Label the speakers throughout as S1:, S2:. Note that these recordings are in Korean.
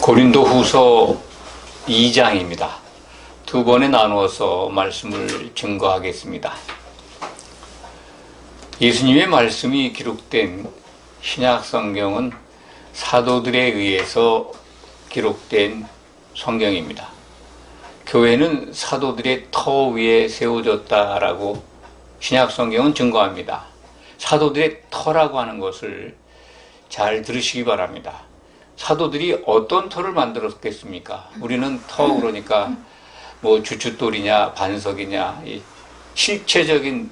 S1: 고린도후서 2장입니다. 두 번에 나누어서 말씀을 증거하겠습니다. 예수님의 말씀이 기록된 신약 성경은 사도들에 의해서 기록된 성경입니다. 교회는 사도들의 터 위에 세워졌다라고 신약 성경은 증거합니다. 사도들의 터라고 하는 것을 잘 들으시기 바랍니다. 사도들이 어떤 터를 만들었겠습니까? 우리는 터 그러니까 뭐 주춧돌이냐 반석이냐 이 실체적인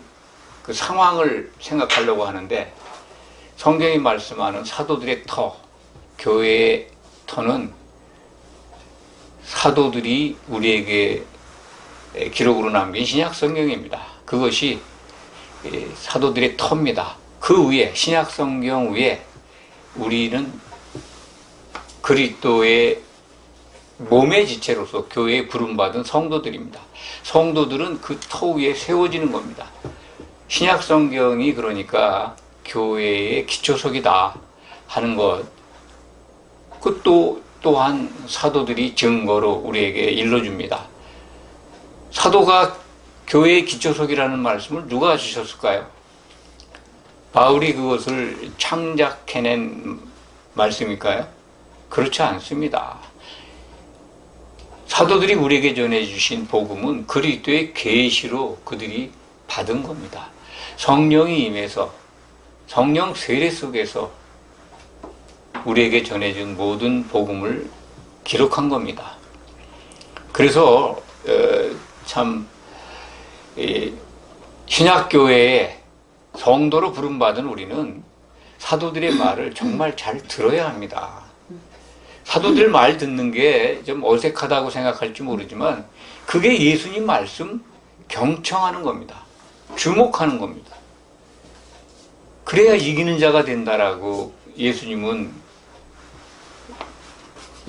S1: 그 상황을 생각하려고 하는데, 성경이 말씀하는 사도들의 터, 교회의 터는 사도들이 우리에게 기록으로 남긴 신약 성경입니다. 그것이 사도들의 터입니다. 그 위에, 신약 성경 위에 우리는 그리스도의 몸의 지체로서 교회에 부름받은 성도들입니다. 성도들은 그 터 위에 세워지는 겁니다. 신약 성경이 그러니까 교회의 기초석이다 하는 것, 그것도 또한 사도들이 증거로 우리에게 일러줍니다. 사도가 교회의 기초석이라는 말씀을 누가 주셨을까요? 바울이 그것을 창작해낸 말씀일까요? 그렇지 않습니다. 사도들이 우리에게 전해주신 복음은 그리스도의 계시로 그들이 받은 겁니다. 성령이 임해서 성령 세례 속에서 우리에게 전해준 모든 복음을 기록한 겁니다. 그래서 참 신약교회의 성도로 부름받은 우리는 사도들의 말을 정말 잘 들어야 합니다. 사도들 말 듣는 게 좀 어색하다고 생각할지 모르지만 그게 예수님 말씀 경청하는 겁니다. 주목하는 겁니다. 그래야 이기는 자가 된다라고 예수님은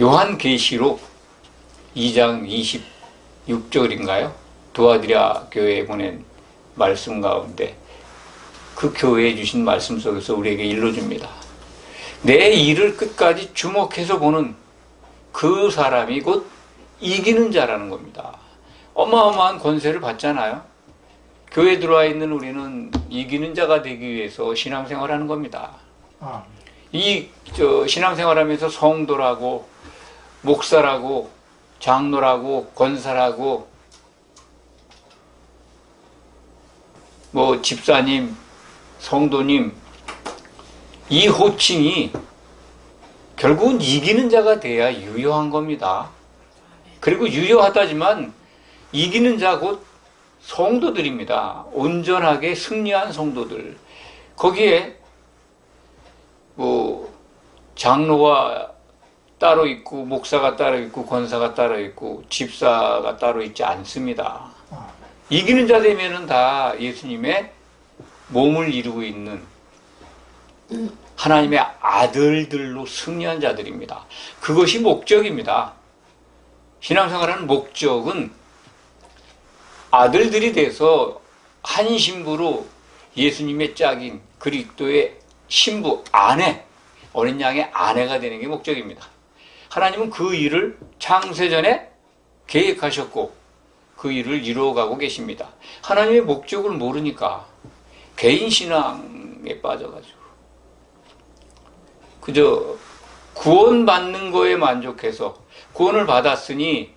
S1: 요한계시록 2장 26절인가요? 두아디라 교회에 보낸 말씀 가운데 그 교회에 주신 말씀 속에서 우리에게 일러줍니다. 내 일을 끝까지 주목해서 보는 그 사람이 곧 이기는 자라는 겁니다. 어마어마한 권세를 받잖아요. 교회에 들어와 있는 우리는 이기는 자가 되기 위해서 신앙생활하는 겁니다. 신앙생활하면서 성도라고 목사라고 장로라고 권사라고 뭐 집사님, 성도님, 이 호칭이 결국은 이기는 자가 돼야 유효한 겁니다. 그리고 유효하다지만 이기는 자 곧 성도들입니다. 온전하게 승리한 성도들. 거기에 뭐 장로가 따로 있고 목사가 따로 있고 권사가 따로 있고 집사가 따로 있지 않습니다. 이기는 자 되면은 다 예수님의 몸을 이루고 있는 하나님의 아들들로 승리한 자들입니다. 그것이 목적입니다. 신앙생활하는 목적은 아들들이 돼서 한 신부로 예수님의 짝인 그리스도의 신부, 아내, 어린 양의 아내가 되는 게 목적입니다. 하나님은 그 일을 창세전에 계획하셨고 그 일을 이루어가고 계십니다. 하나님의 목적을 모르니까 개인 신앙에 빠져가지고 그저 구원받는 거에 만족해서 구원을 받았으니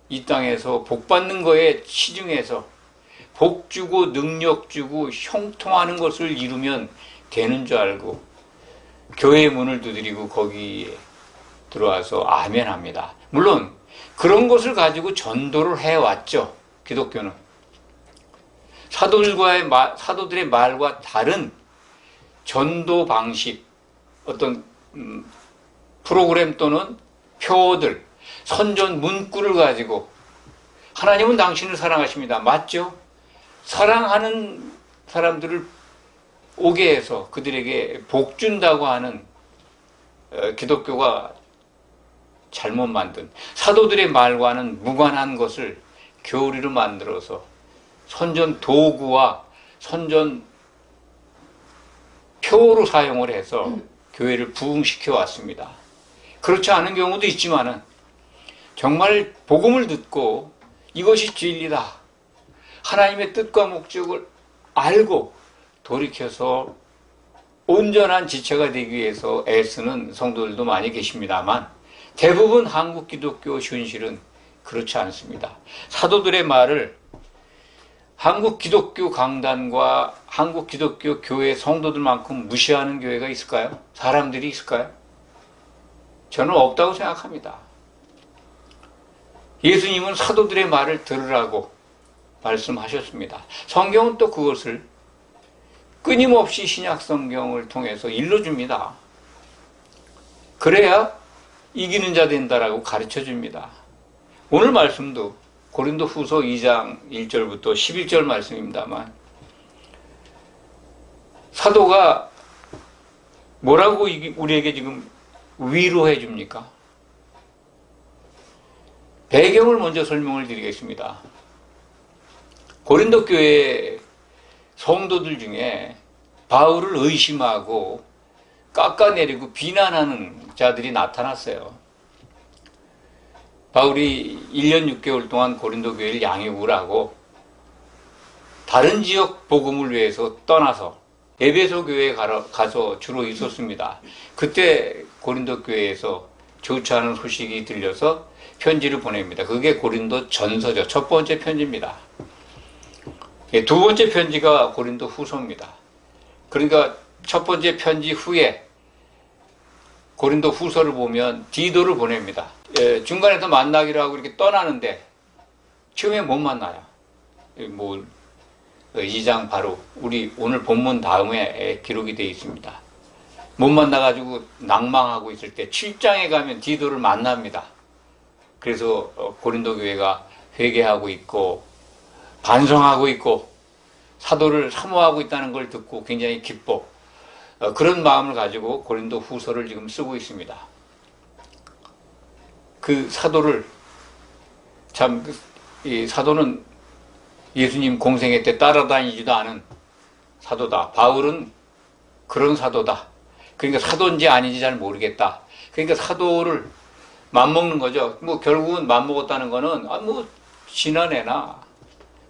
S1: 이 땅에서 복 받는 거에 치중해서 복 주고 능력 주고 형통하는 것을 이루면 되는 줄 알고 교회의 문을 두드리고 거기에 들어와서 아멘 합니다. 물론 그런 것을 가지고 전도를 해왔죠. 기독교는 사도들의 말과 다른 전도 방식, 어떤 프로그램 또는 표어들, 선전 문구를 가지고 하나님은 당신을 사랑하십니다. 맞죠? 사랑하는 사람들을 오게 해서 그들에게 복 준다고 하는 기독교가 잘못 만든 사도들의 말과는 무관한 것을 교리로 만들어서 선전 도구와 선전 표로 사용을 해서 교회를 부흥시켜 왔습니다. 그렇지 않은 경우도 있지만은 정말 복음을 듣고 이것이 진리다, 하나님의 뜻과 목적을 알고 돌이켜서 온전한 지체가 되기 위해서 애쓰는 성도들도 많이 계십니다만, 대부분 한국 기독교 현실은 그렇지 않습니다. 사도들의 말을 한국 기독교 강단과 한국 기독교 교회 성도들만큼 무시하는 교회가 있을까요? 사람들이 있을까요? 저는 없다고 생각합니다. 예수님은 사도들의 말을 들으라고 말씀하셨습니다. 성경은 또 그것을 끊임없이 신약 성경을 통해서 일러줍니다. 그래야 이기는 자 된다라고 가르쳐 줍니다. 오늘 말씀도 고린도 후서 2장 1절부터 11절 말씀입니다만, 사도가 뭐라고 우리에게 지금 위로해 줍니까? 배경을 먼저 설명을 드리겠습니다. 고린도 교회 성도들 중에 바울을 의심하고 깎아내리고 비난하는 자들이 나타났어요. 바울이 1년 6개월 동안 고린도 교회를 양육을 하고 다른 지역 복음을 위해서 떠나서 에베소 교회에 가서 주로 있었습니다. 그때 고린도 교회에서 좋지 않은 소식이 들려서 편지를 보냅니다. 그게 고린도 전서죠. 첫 번째 편지입니다. 두 번째 편지가 고린도 후서입니다. 그러니까 첫 번째 편지 후에 고린도 후서를 보면 디도를 보냅니다. 중간에서 만나기로 하고 이렇게 떠나는데 처음에 못 만나요. 뭐 2장 바로 우리 오늘 본문 다음에 기록이 되어 있습니다. 못 만나가지고 낭망하고 있을 때 7장에 가면 디도를 만납니다. 그래서 고린도 교회가 회개하고 있고 반성하고 있고 사도를 사모하고 있다는 걸 듣고 굉장히 기뻐, 그런 마음을 가지고 고린도 후서를 지금 쓰고 있습니다. 그 사도를 참, 이 사도는 예수님 공생애 때 따라다니지도 않은 사도다. 바울은 그런 사도다. 그러니까 사도인지 아닌지 잘 모르겠다. 그러니까 사도를 맘먹는 거죠. 뭐 결국은 맘먹었다는 거는 지난해나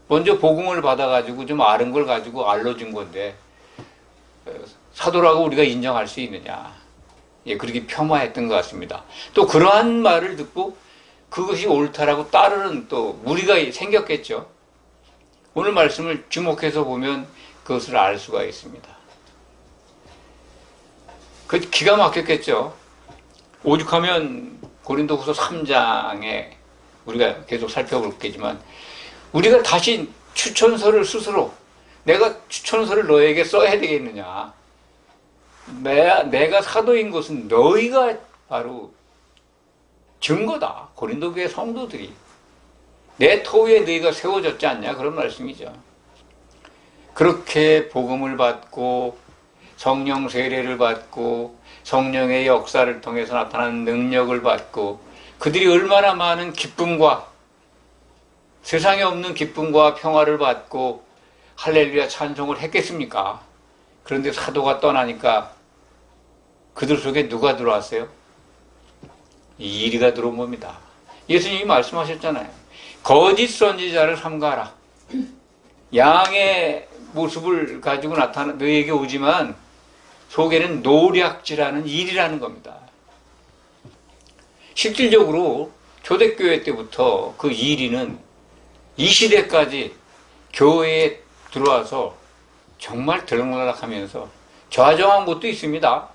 S1: 먼저 복음을 받아가지고 좀 아는 걸 가지고 알려준 건데 사도라고 우리가 인정할 수 있느냐. 그렇게 폄하했던 것 같습니다. 또 그러한 말을 듣고 그것이 옳다라고 따르는 또 무리가 생겼겠죠. 오늘 말씀을 주목해서 보면 그것을 알 수가 있습니다. 그 기가 막혔겠죠. 오죽하면 고린도후서 3장에 우리가 계속 살펴볼겠지만 우리가 다시 추천서를 스스로 내가 추천서를 너에게 써야 되겠느냐. 내가 사도인 것은 너희가 바로 증거다. 고린도 교회 성도들이 내 토위에 너희가 세워졌지 않냐, 그런 말씀이죠. 그렇게 복음을 받고 성령 세례를 받고 성령의 역사를 통해서 나타나는 능력을 받고 그들이 얼마나 많은 기쁨과 세상에 없는 기쁨과 평화를 받고 할렐루야 찬송을 했겠습니까? 그런데 사도가 떠나니까 그들 속에 누가 들어왔어요? 이리가 들어온 겁니다. 예수님이 말씀하셨잖아요. 거짓 선지자를 삼가라. 양의 모습을 가지고 너희에게 오지만 속에는 노략질하는 일이라는 겁니다. 실질적으로 초대교회 때부터 그 이리는 이 시대까지 교회에 들어와서 정말 들락날락하면서 좌정한 것도 있습니다.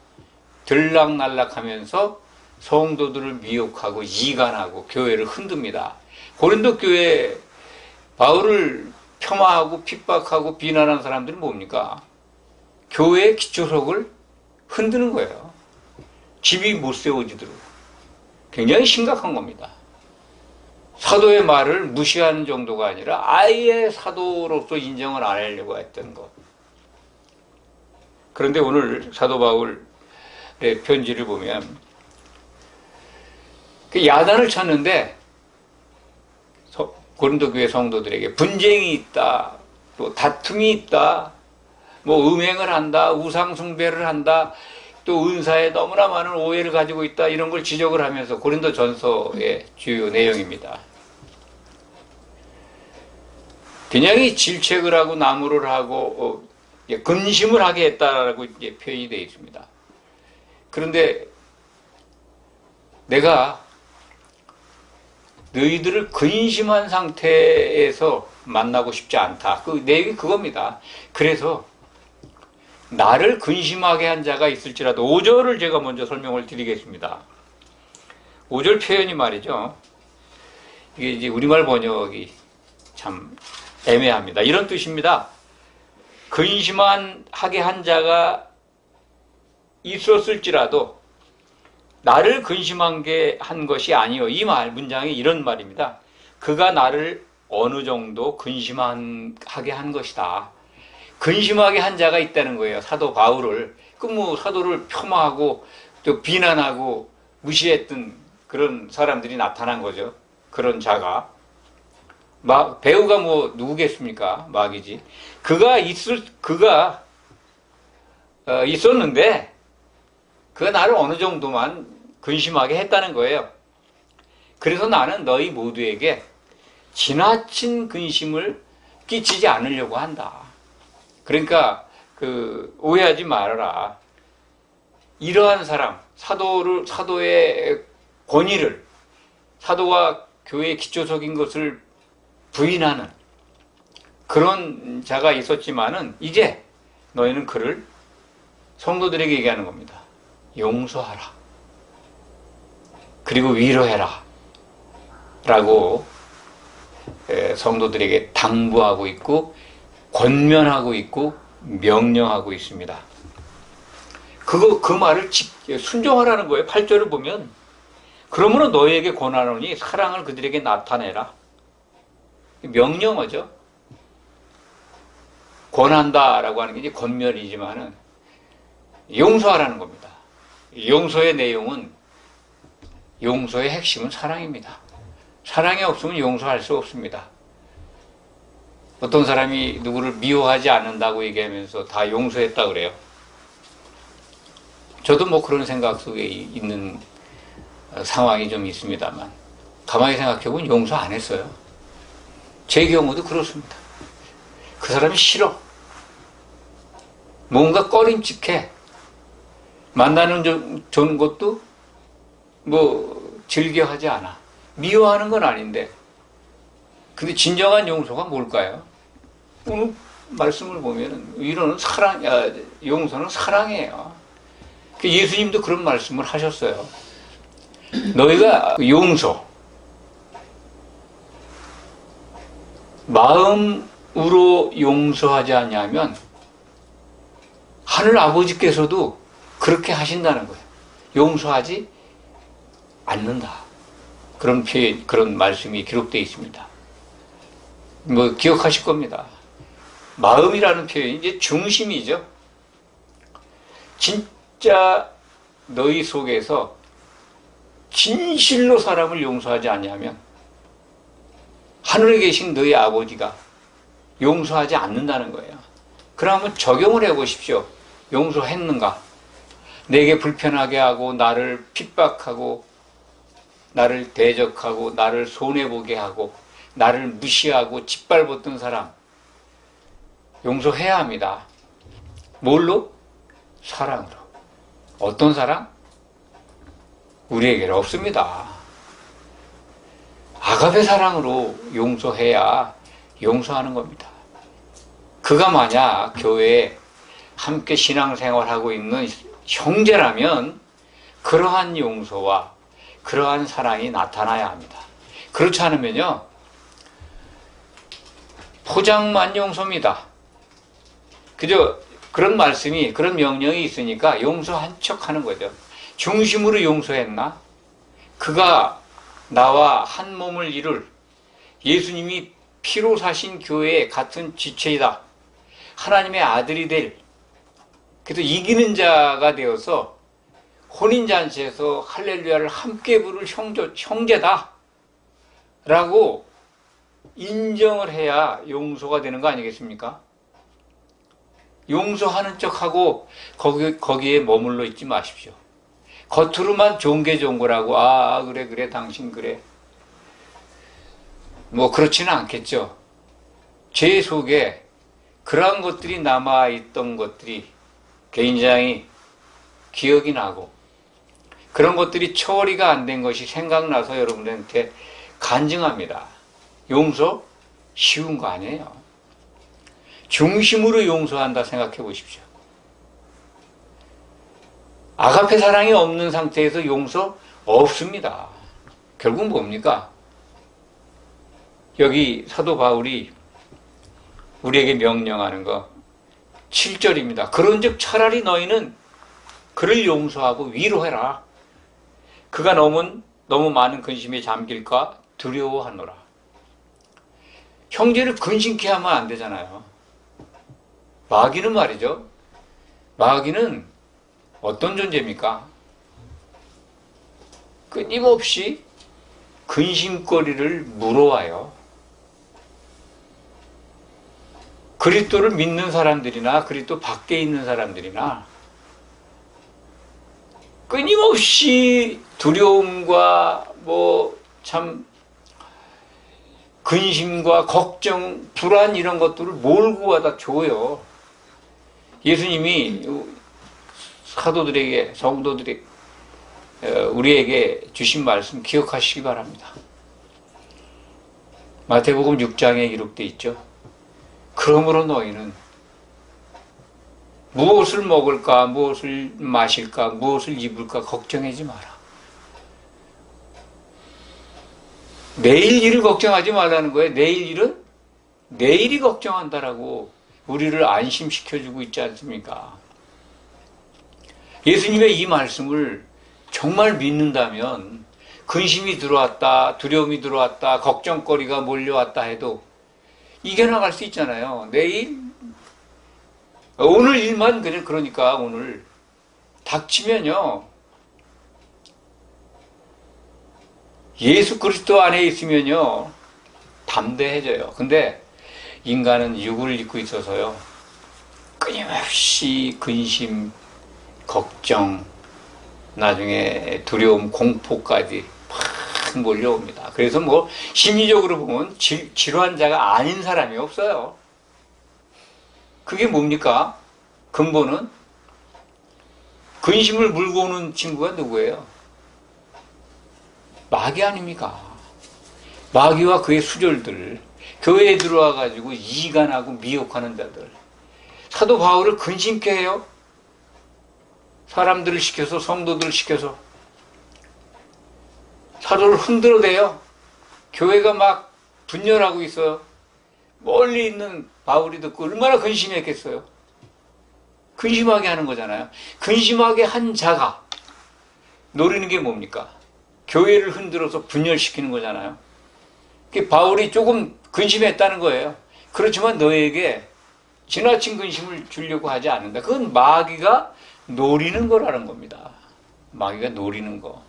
S1: 들락날락하면서 성도들을 미혹하고 이간하고 교회를 흔듭니다. 고린도 교회 바울을 폄하하고 핍박하고 비난한 사람들은 뭡니까? 교회의 기초석을 흔드는 거예요. 집이 못 세워지도록. 굉장히 심각한 겁니다. 사도의 말을 무시하는 정도가 아니라 아예 사도로서 인정을 안 하려고 했던 것. 그런데 오늘 사도 바울의 편지를 보면 그 야단을 쳤는데 고린도 교회 성도들에게 분쟁이 있다, 또 다툼이 있다, 뭐 음행을 한다, 우상 숭배를 한다, 또 은사에 너무나 많은 오해를 가지고 있다, 이런 걸 지적을 하면서 고린도전서의 주요 내용입니다. 그냥이 질책을 하고 나무를 하고 근심을 하게 했다라고 이제 표현이 되어 있습니다. 그런데 내가 너희들을 근심한 상태에서 만나고 싶지 않다. 그 내용이 그겁니다. 그래서 나를 근심하게 한 자가 있을지라도, 5절을 제가 먼저 설명을 드리겠습니다. 5절 표현이 말이죠. 이게 이제 우리말 번역이 참 애매합니다. 이런 뜻입니다. 근심하게 한 자가 있었을지라도 나를 근심하게 한 것이 아니요. 이 문장이 이런 말입니다. 그가 나를 어느 정도 근심하게 한 것이다. 근심하게 한 자가 있다는 거예요. 사도 바울을. 사도를 폄하하고 또 비난하고 무시했던 그런 사람들이 나타난 거죠. 그런 자가. 배우가 누구겠습니까? 마귀지. 그가 있었는데, 그가 나를 어느 정도만 근심하게 했다는 거예요. 그래서 나는 너희 모두에게 지나친 근심을 끼치지 않으려고 한다. 그러니까 오해하지 말아라. 이러한 사람, 사도의 권위를, 사도와 교회의 기초적인 것을 부인하는 그런 자가 있었지만은, 이제 너희는 그를 성도들에게 얘기하는 겁니다. 용서하라. 그리고 위로해라. 라고 성도들에게 당부하고 있고, 권면하고 있고, 명령하고 있습니다. 그 말을 순종하라는 거예요. 8절을 보면, 그러므로 너희에게 권하노니 사랑을 그들에게 나타내라. 명령어죠. 권한다라고 하는 게 이제 권면이지만은 용서하라는 겁니다. 용서의 내용은, 용서의 핵심은 사랑입니다. 사랑이 없으면 용서할 수 없습니다. 어떤 사람이 누구를 미워하지 않는다고 얘기하면서 다 용서했다 그래요. 저도 그런 생각 속에 있는 상황이 좀 있습니다만, 가만히 생각해보면 용서 안 했어요. 제 경우도 그렇습니다. 그 사람이 싫어. 뭔가 꺼림칙해. 만나는 것도 즐겨하지 않아. 미워하는 건 아닌데. 근데 진정한 용서가 뭘까요? 오늘 말씀을 보면은 용서는 사랑이에요. 예수님도 그런 말씀을 하셨어요. 너희가 마음으로 용서하지 않냐면 하늘 아버지께서도 그렇게 하신다는 거예요. 용서하지 않는다. 그런 말씀이 기록되어 있습니다. 기억하실 겁니다. 마음이라는 표현이 이제 중심이죠. 진짜 너희 속에서 진실로 사람을 용서하지 않냐면 하늘에 계신 너희 아버지가 용서하지 않는다는 거예요. 그러면 적용을 해보십시오. 용서했는가? 내게 불편하게 하고 나를 핍박하고 나를 대적하고 나를 손해보게 하고 나를 무시하고 짓밟았던 사람 용서해야 합니다. 뭘로? 사랑으로. 어떤 사랑? 우리에게는 없습니다. 아가페 사랑으로 용서해야 용서하는 겁니다. 그가 만약 교회에 함께 신앙생활하고 있는 형제라면 그러한 용서와 그러한 사랑이 나타나야 합니다. 그렇지 않으면요, 포장만 용서입니다. 그저 그런 말씀이, 그런 명령이 있으니까 용서한 척 하는 거죠. 중심으로 용서했나? 그가 나와 한 몸을 이룰 예수님이 피로 사신 교회의 같은 지체이다. 하나님의 아들이 될, 그래서 이기는 자가 되어서 혼인잔치에서 할렐루야를 함께 부를 형제다. 라고 인정을 해야 용서가 되는 거 아니겠습니까? 용서하는 척하고 거기에 머물러 있지 마십시오. 겉으로만 좋은 게 좋은 거라고, 그래, 당신 그래. 뭐 그렇지는 않겠죠. 제 속에 그러한 것들이 남아있던 것들이 굉장히 기억이 나고, 그런 것들이 처리가 안 된 것이 생각나서 여러분들한테 간증합니다. 용서 쉬운 거 아니에요. 중심으로 용서한다 생각해 보십시오. 아가페 사랑이 없는 상태에서 용서 없습니다. 결국 뭡니까? 여기 사도 바울이 우리에게 명령하는 거 7절입니다. 그런즉 차라리 너희는 그를 용서하고 위로해라. 그가 너무 많은 근심에 잠길까 두려워하노라. 형제를 근심케 하면 안 되잖아요. 마귀는 말이죠. 마귀는 어떤 존재입니까? 끊임없이 근심거리를 물어와요. 그리스도를 믿는 사람들이나 그리스도 밖에 있는 사람들이나 끊임없이 두려움과 참 근심과 걱정, 불안 이런 것들을 몰고 와다 줘요. 예수님이 사도들에게, 성도들에게, 우리에게 주신 말씀 기억하시기 바랍니다. 마태복음 6장에 기록되어 있죠. 그러므로 너희는 무엇을 먹을까, 무엇을 마실까, 무엇을 입을까 걱정하지 마라. 내일 일을 걱정하지 말라는 거예요. 내일 일은 내일이 걱정한다라고 우리를 안심시켜주고 있지 않습니까? 예수님의 이 말씀을 정말 믿는다면 근심이 들어왔다, 두려움이 들어왔다, 걱정거리가 몰려왔다 해도 이겨나갈 수 있잖아요. 내일, 오늘 일만 그러니까 오늘 닥치면요. 예수 그리스도 안에 있으면요. 담대해져요. 근데 인간은 육을 입고 있어서요. 끊임없이 근심, 걱정, 나중에 두려움, 공포까지 팍 몰려옵니다. 그래서 심리적으로 보면 질환자가 아닌 사람이 없어요. 그게 뭡니까? 근본은 근심을 물고 오는 친구가 누구예요? 마귀 아닙니까? 마귀와 그의 수절들, 교회에 들어와 가지고 이간하고 미혹하는 자들. 사도 바울을 근심케 해요. 사람들을 시켜서, 성도들을 시켜서 사도를 흔들어대요. 교회가 막 분열하고 있어요. 멀리 있는 바울이 듣고 얼마나 근심했겠어요. 근심하게 하는 거잖아요. 근심하게 한 자가 노리는 게 뭡니까? 교회를 흔들어서 분열시키는 거잖아요. 바울이 조금 근심했다는 거예요. 그렇지만 너에게 지나친 근심을 주려고 하지 않는다. 그건 마귀가 노리는 거라는 겁니다. 마귀가 노리는 거.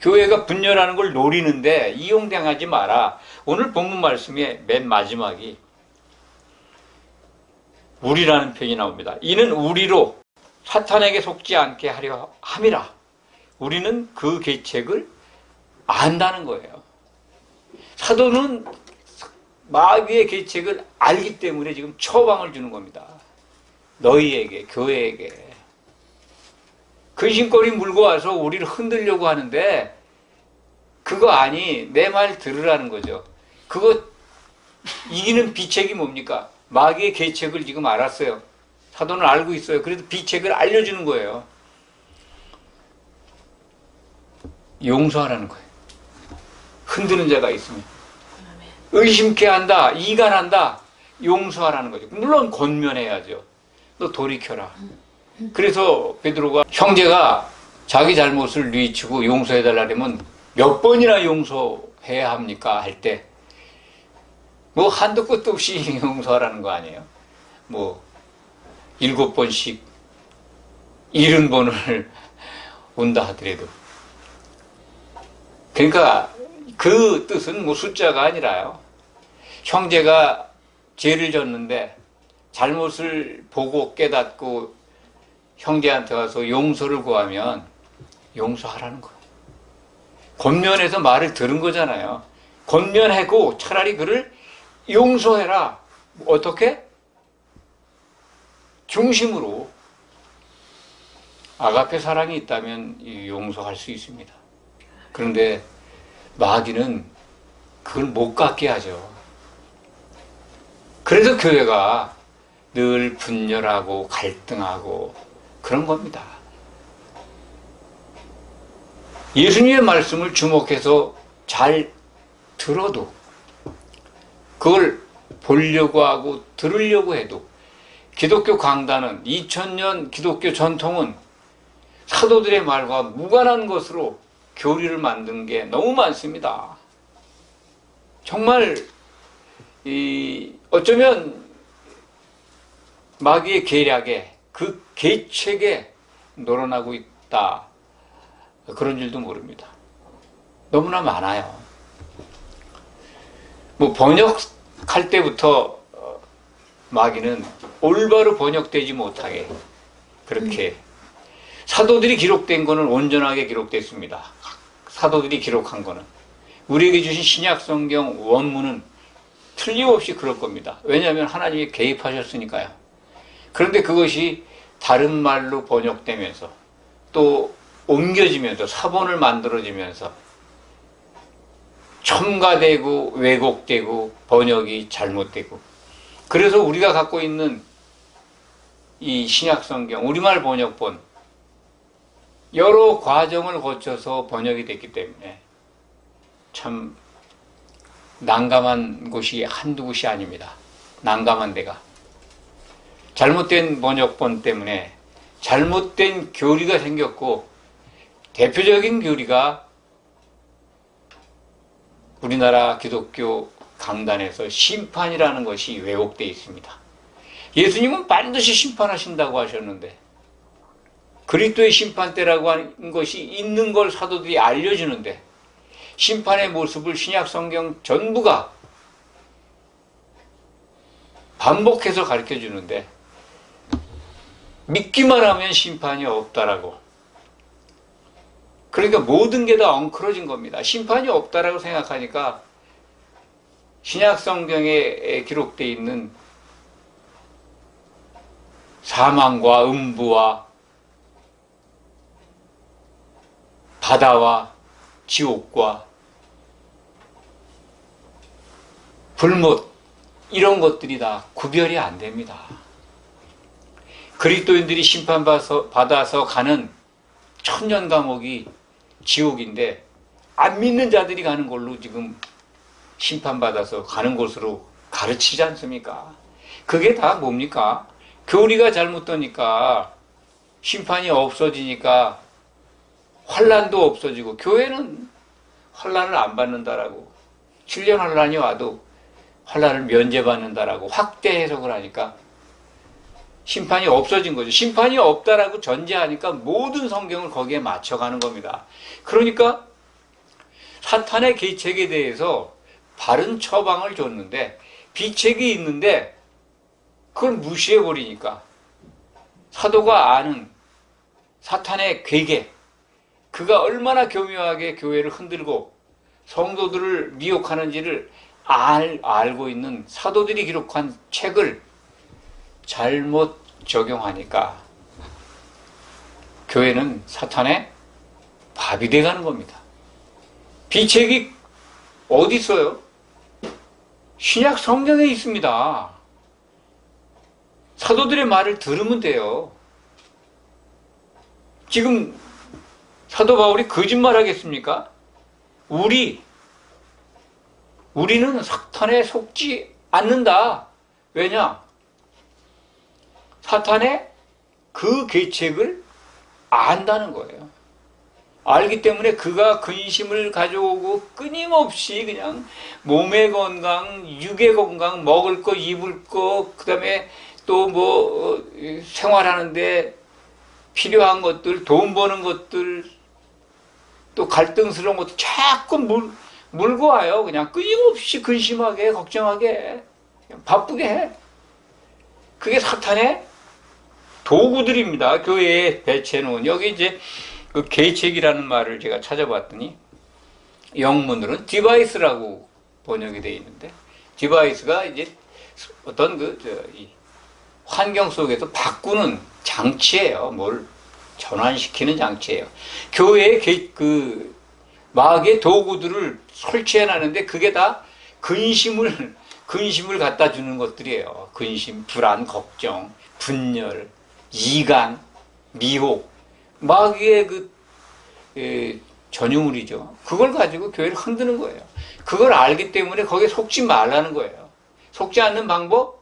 S1: 교회가 분열하는 걸 노리는데 이용당하지 마라. 오늘 본문 말씀의 맨 마지막이 우리라는 표현이 나옵니다. 이는 우리로 사탄에게 속지 않게 하려 함이라. 우리는 그 계책을 안다는 거예요. 사도는 마귀의 계책을 알기 때문에 지금 처방을 주는 겁니다. 너희에게, 교회에게. 근심거리 물고 와서 우리를 흔들려고 하는데 그거 아니, 내 말 들으라는 거죠. 그거 이기는 비책이 뭡니까? 마귀의 계책을 지금 알았어요. 사도는 알고 있어요. 그래도 비책을 알려주는 거예요. 용서하라는 거예요. 흔드는 자가 있으면. 의심케 한다, 이간한다, 용서하라는 거죠. 물론 권면해야죠. 너 돌이켜라. 그래서 베드로가 형제가 자기 잘못을 뉘우치고 용서해달라면 몇 번이나 용서해야 합니까? 할 때 한도 끝도 없이 용서하라는 거 아니에요? 7번씩 70번을 온다 하더라도. 그러니까 그 뜻은 숫자가 아니라요. 형제가 죄를 졌는데 잘못을 보고 깨닫고 형제한테 가서 용서를 구하면 용서하라는 거예요. 권면해서 말을 들은 거잖아요. 권면하고 차라리 그를 용서해라. 어떻게? 중심으로. 아가페 사랑이 있다면 용서할 수 있습니다. 그런데 마귀는 그걸 못 갖게 하죠. 그래서 교회가 늘 분열하고 갈등하고 그런 겁니다. 예수님의 말씀을 주목해서 잘 들어도, 그걸 보려고 하고 들으려고 해도, 기독교 강단은, 2000년 기독교 전통은 사도들의 말과 무관한 것으로 교리를 만드는 게 너무 많습니다. 정말 어쩌면 마귀의 계략에, 그 계책에 놀아나고 있다, 그런 줄도 모릅니다. 너무나 많아요. 번역할 때부터 마귀는 올바로 번역되지 못하게 그렇게, 사도들이 기록된 거는 온전하게 기록됐습니다. 사도들이 기록한 거는, 우리에게 주신 신약 성경 원문은 틀림없이 그럴 겁니다. 왜냐하면 하나님이 개입하셨으니까요. 그런데 그것이 다른 말로 번역되면서 또 옮겨지면서 사본을 만들어지면서 첨가되고 왜곡되고 번역이 잘못되고, 그래서 우리가 갖고 있는 이 신약성경 우리말 번역본 여러 과정을 거쳐서 번역이 됐기 때문에 참 난감한 곳이 한두 곳이 아닙니다. 난감한 데가. 잘못된 번역본 때문에 잘못된 교리가 생겼고, 대표적인 교리가 우리나라 기독교 강단에서 심판이라는 것이 왜곡되어 있습니다. 예수님은 반드시 심판하신다고 하셨는데, 그리스도의 심판대라고 하는 것이 있는 걸 사도들이 알려주는데, 심판의 모습을 신약 성경 전부가 반복해서 가르쳐 주는데, 믿기만 하면 심판이 없다라고. 그러니까 모든 게 다 엉클어진 겁니다. 심판이 없다라고 생각하니까 신약 성경에 기록되어 있는 사망과 음부와 바다와 지옥과 불못, 이런 것들이 다 구별이 안 됩니다. 그리스도인들이 심판받아서 가는 천년 감옥이 지옥인데, 안 믿는 자들이 가는 걸로 지금 심판받아서 가는 곳으로 가르치지 않습니까? 그게 다 뭡니까? 교리가 잘못되니까, 심판이 없어지니까 환난도 없어지고, 교회는 환난을 안 받는다라고, 7년 환난이 와도 환난을 면제받는다라고 확대 해석을 하니까 심판이 없어진 거죠. 심판이 없다라고 전제하니까 모든 성경을 거기에 맞춰가는 겁니다. 그러니까 사탄의 계책에 대해서 바른 처방을 줬는데, 비책이 있는데 그걸 무시해버리니까, 사도가 아는 사탄의 괴계, 그가 얼마나 교묘하게 교회를 흔들고 성도들을 미혹하는지를 알고 있는 사도들이 기록한 책을 잘못 적용하니까 교회는 사탄의 밥이 돼가는 겁니다. 비책이 어디 있어요? 신약 성경에 있습니다. 사도들의 말을 들으면 돼요. 지금 사도 바울이 거짓말 하겠습니까? 우리는 사탄에 속지 않는다. 왜냐? 사탄의 그 계책을 안다는 거예요. 알기 때문에 그가 근심을 가져오고 끊임없이 그냥 몸의 건강, 육의 건강, 먹을 거, 입을 거, 그 다음에 또 생활하는데 필요한 것들, 돈 버는 것들, 또 갈등스러운 것들 자꾸 물고 와요. 그냥 끊임없이 근심하게, 걱정하게, 그냥 바쁘게 해. 그게 사탄의 도구들입니다. 교회에 배치해 놓은. 여기 이제 그 계책이라는 말을 제가 찾아봤더니 영문으로는 디바이스라고 번역이 되어 있는데, 디바이스가 이제 어떤 이 환경 속에서 바꾸는 장치예요. 뭘 전환시키는 장치예요. 교회에 그 마귀의 도구들을 설치해 놨는데 그게 다 근심을 갖다 주는 것들이에요. 근심, 불안, 걱정, 분열, 이간, 미혹, 마귀의 전유물이죠. 그걸 가지고 교회를 흔드는 거예요. 그걸 알기 때문에 거기에 속지 말라는 거예요. 속지 않는 방법?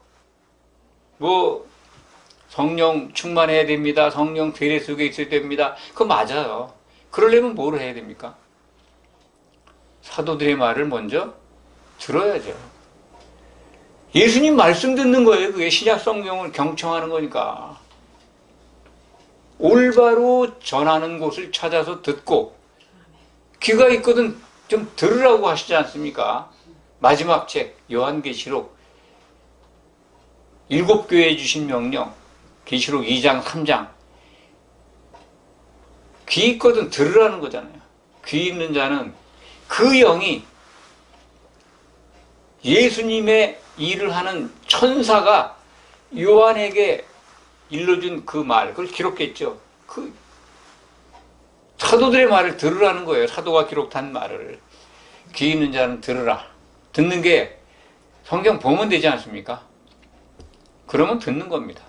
S1: 성령 충만해야 됩니다. 성령 세례 속에 있어야 됩니다. 그거 맞아요. 그러려면 뭘 해야 됩니까? 사도들의 말을 먼저 들어야죠. 예수님 말씀 듣는 거예요. 그게 신약 성경을 경청하는 거니까. 올바로 전하는 곳을 찾아서 듣고, 귀가 있거든 좀 들으라고 하시지 않습니까? 마지막 책 요한계시록 7교회에 주신 명령, 계시록 2장 3장, 귀 있거든 들으라는 거잖아요. 귀 있는 자는 그 영이 예수님의 일을 하는 천사가 요한에게 일러준 그 말, 그걸 기록했죠. 그 사도들의 말을 들으라는 거예요. 사도가 기록한 말을. 귀 있는 자는 들으라. 듣는 게 성경 보면 되지 않습니까? 그러면 듣는 겁니다.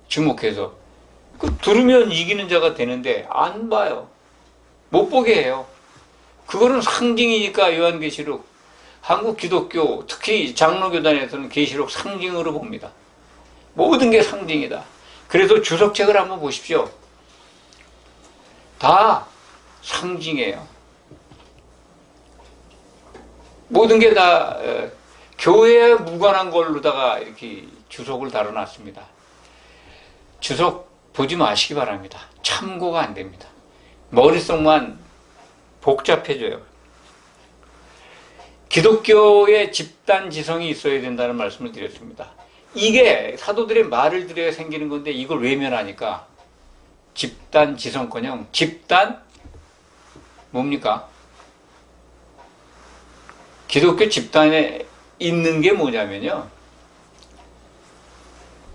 S1: 주목해서. 들으면 이기는 자가 되는데 안 봐요. 못 보게 해요. 그거는 상징이니까 요한계시록, 한국 기독교, 특히 장로교단에서는 계시록 상징으로 봅니다. 모든 게 상징이다. 그래서 주석책을 한번 보십시오. 다 상징이에요. 모든 게 다 교회에 무관한 걸로다가 이렇게 주석을 달아놨습니다. 주석 보지 마시기 바랍니다. 참고가 안 됩니다. 머릿속만 복잡해져요. 기독교의 집단 지성이 있어야 된다는 말씀을 드렸습니다. 이게 사도들의 말을 들어야 생기는 건데 이걸 외면하니까 집단 지성커녕 집단 뭡니까? 기독교 집단에 있는 게 뭐냐면요,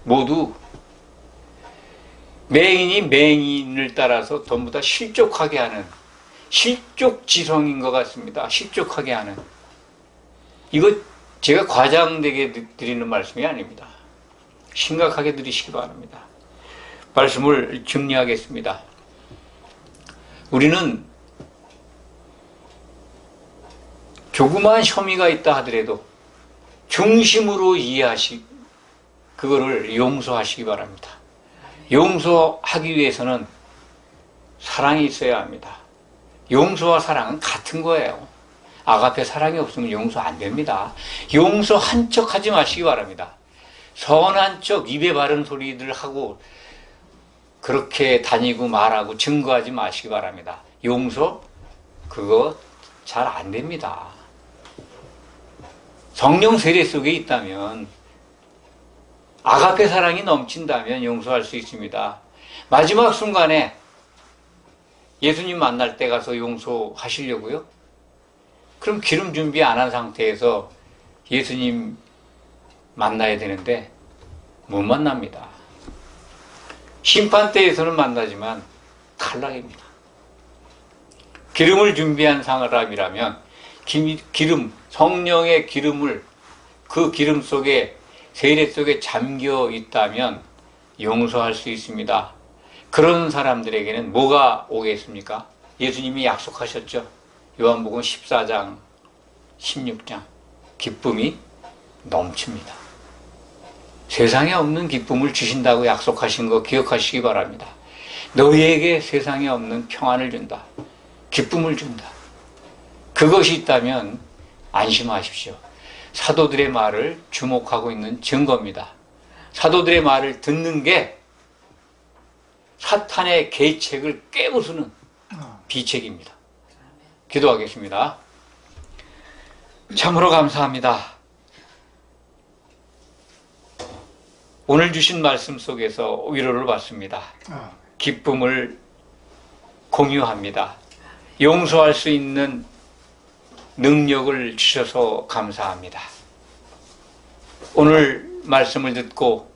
S1: 모두 맹인이 맹인을 따라서 전부 다 실족하게 하는 실족지성인 것 같습니다. 실족하게 하는. 이거 제가 과장되게 드리는 말씀이 아닙니다. 심각하게 들으시기 바랍니다. 말씀을 정리하겠습니다. 우리는 조그마한 혐의가 있다 하더라도 중심으로 그거를 용서하시기 바랍니다. 용서하기 위해서는 사랑이 있어야 합니다. 용서와 사랑은 같은 거예요. 아가페 사랑이 없으면 용서 안 됩니다. 용서한 척 하지 마시기 바랍니다. 선한 척 입에 바른 소리들 하고 그렇게 다니고 말하고 증거하지 마시기 바랍니다. 용서 그거 잘 안 됩니다. 성령 세례 속에 있다면, 아가페 사랑이 넘친다면 용서할 수 있습니다. 마지막 순간에 예수님 만날 때 가서 용서하시려고요? 그럼 기름 준비 안 한 상태에서 예수님 만나야 되는데 못 만납니다. 심판대에서는 만나지만 탈락입니다. 기름을 준비한 사람이라면 기름, 성령의 기름을 그 기름 속에, 세례 속에 잠겨 있다면 용서할 수 있습니다. 그런 사람들에게는 뭐가 오겠습니까? 예수님이 약속하셨죠. 요한복음 14장, 16장. 기쁨이 넘칩니다. 세상에 없는 기쁨을 주신다고 약속하신 거 기억하시기 바랍니다. 너희에게 세상에 없는 평안을 준다. 기쁨을 준다. 그것이 있다면 안심하십시오. 사도들의 말을 주목하고 있는 증거입니다. 사도들의 말을 듣는 게 사탄의 계책을 깨부수는 비책입니다. 기도하겠습니다. 참으로 감사합니다. 오늘 주신 말씀 속에서 위로를 받습니다. 기쁨을 공유합니다. 용서할 수 있는 능력을 주셔서 감사합니다. 오늘 말씀을 듣고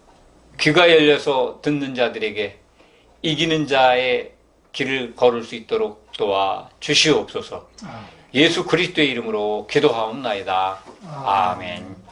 S1: 귀가 열려서 듣는 자들에게 이기는 자의 길을 걸을 수 있도록 도와 주시옵소서. 예수 그리스도의 이름으로 기도하옵나이다. 아멘.